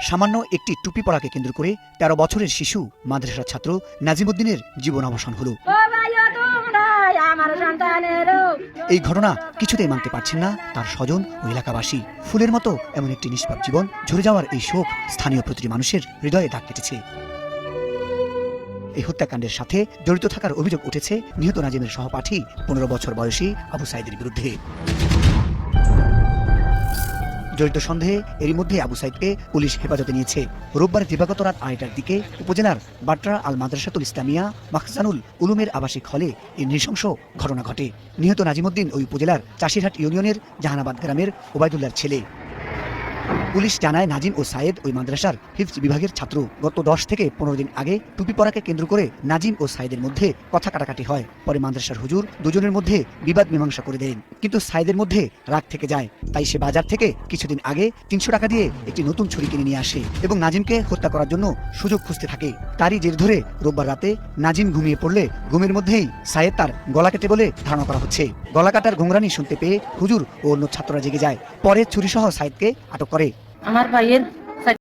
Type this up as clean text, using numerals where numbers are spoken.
সামান্য একটি টুপি পরাকে কেন্দ্র করে ১৩ বছরের শিশু মাদ্রাসার ছাত্র নাজিমউদ্দিনের জীবন অবসান হলো। এই ঘটনা কিছুতেই মানতে পারছেন না তার স্বজন ও এলাকাবাসী। ফুলের মতো এমন একটি নিষ্পাপ জীবন ঝরে যাওয়ার এই শোক স্থানীয় প্রতিটি মানুষের হৃদয়ে দাগ কেটেছে। এই হত্যাকাণ্ডের সাথে জড়িত থাকার অভিযোগ উঠেছে নিহত নাজিমের সহপাঠী ১৫ বছর বয়সী আবু সাইদের বিরুদ্ধে। জড়িত সন্দেহে এরই মধ্যে আবু সাইদকে পুলিশ হেফাজতে নিয়েছে। রোববার দিবাগত রাত ২:৩০টার দিকে উপজেলার বাট্রা আল মাদ্রাসাতুল ইসলামিয়া মাখজানুল উলুমের আবাসিক হলে এই নৃশংস ঘটনা ঘটে। নিহত নাজিমউদ্দিন ওই উপজেলার চাষিরহাট ইউনিয়নের জাহানাবাদ গ্রামের ওবায়দুল্লাহর ছেলে। পুলিশ জানায়, নাজিম ও সায়েদ ওই মাদ্রাসার হিফজ বিভাগের ছাত্র। গত ১০ থেকে ১৫ দিন আগে টুপি পরাকে কেন্দ্র করে নাজিম ও সায়েদের মধ্যে কথা কাটাকাটি হয়। পরে মাদ্রাসার হুজুর দুজনের মধ্যে বিবাদ মীমাংসা করে দেন, কিন্তু সায়েদের মধ্যে রাগ থেকে যায়। তাই সে বাজার থেকে কিছুদিন আগে ৩০০ টাকা দিয়ে একটি নতুন ছুরি কিনে নিয়ে আসে এবং নাজিমকে হত্যা করার জন্য সুযোগ খুঁজতে থাকে। তারই জের ধরে রোববার রাতে নাজিম ঘুমিয়ে পড়লে ঘুমের মধ্যেই সায়েদ তার গলা কেটে বলে ধারণা করা হচ্ছে। গলা কাটার ঘোংরানি শুনতে পেয়ে হুজুর ও অন্য ছাত্ররা জেগে যায়। পরে ছুরিসহ সায়েদকে আটক করে। আমার ভাইয়ের